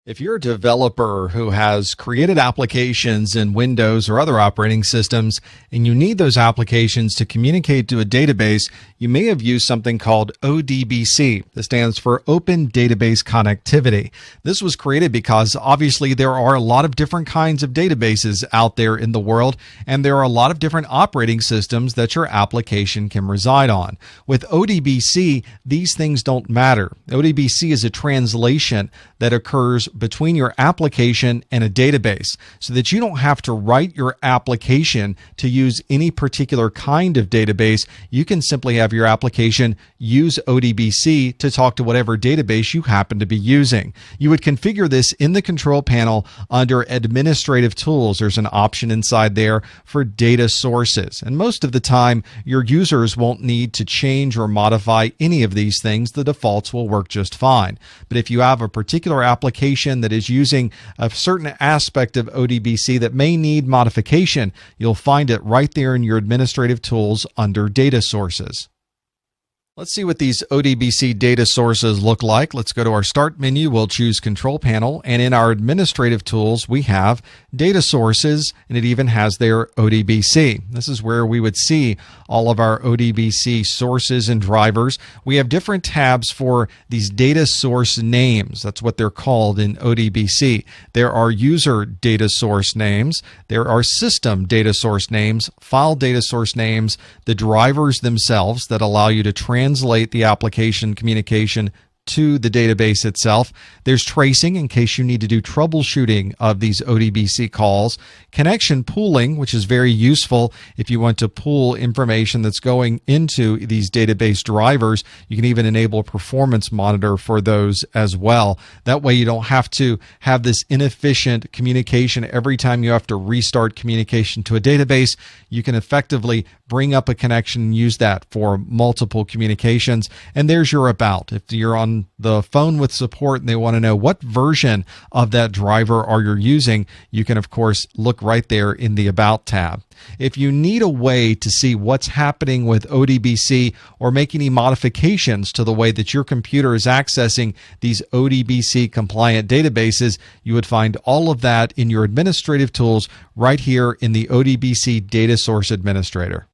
If you're a developer who has created applications in Windows or other operating systems, and you need those applications to communicate to a database, you may have used something called ODBC. This stands for Open Database Connectivity. This was created because obviously there are a lot of different kinds of databases out there in the world, and there are a lot of different operating systems that your application can reside on. With ODBC, these things don't matter. ODBC is a translation that occurs between your application and a database so that you don't have to write your application to use any particular kind of database. You can simply have your application use ODBC to talk to whatever database you happen to be using. You would configure this in the control panel under Administrative Tools. There's an option inside there for data sources. And most of the time, your users won't need to change or modify any of these things. The defaults will work just fine. But if you have a particular application that is using a certain aspect of ODBC that may need modification, you'll find it right there in your Administrative Tools under Data Sources. Let's see what these ODBC data sources look like. Let's go to our Start menu. We'll choose Control Panel. And in our Administrative Tools, we have Data Sources, and it even has their ODBC. This is where we would see all of our ODBC sources and drivers. We have different tabs for these data source names. That's what they're called in ODBC. There are user data source names. There are system data source names, file data source names, the drivers themselves that allow you to translate the application communication to the database itself. There's tracing in case you need to do troubleshooting of these ODBC calls. Connection pooling, which is very useful if you want to pool information that's going into these database drivers. You can even enable a performance monitor for those as well. That way you don't have to have this inefficient communication every time you have to restart communication to a database. You can effectively bring up a connection and use that for multiple communications. And there's your About. If you're on the phone with support and they want to know what version of that driver are you using, you can of course look right there in the About tab. If you need a way to see what's happening with ODBC or make any modifications to the way that your computer is accessing these ODBC compliant databases, you would find all of that in your Administrative Tools right here in the ODBC Data Source Administrator.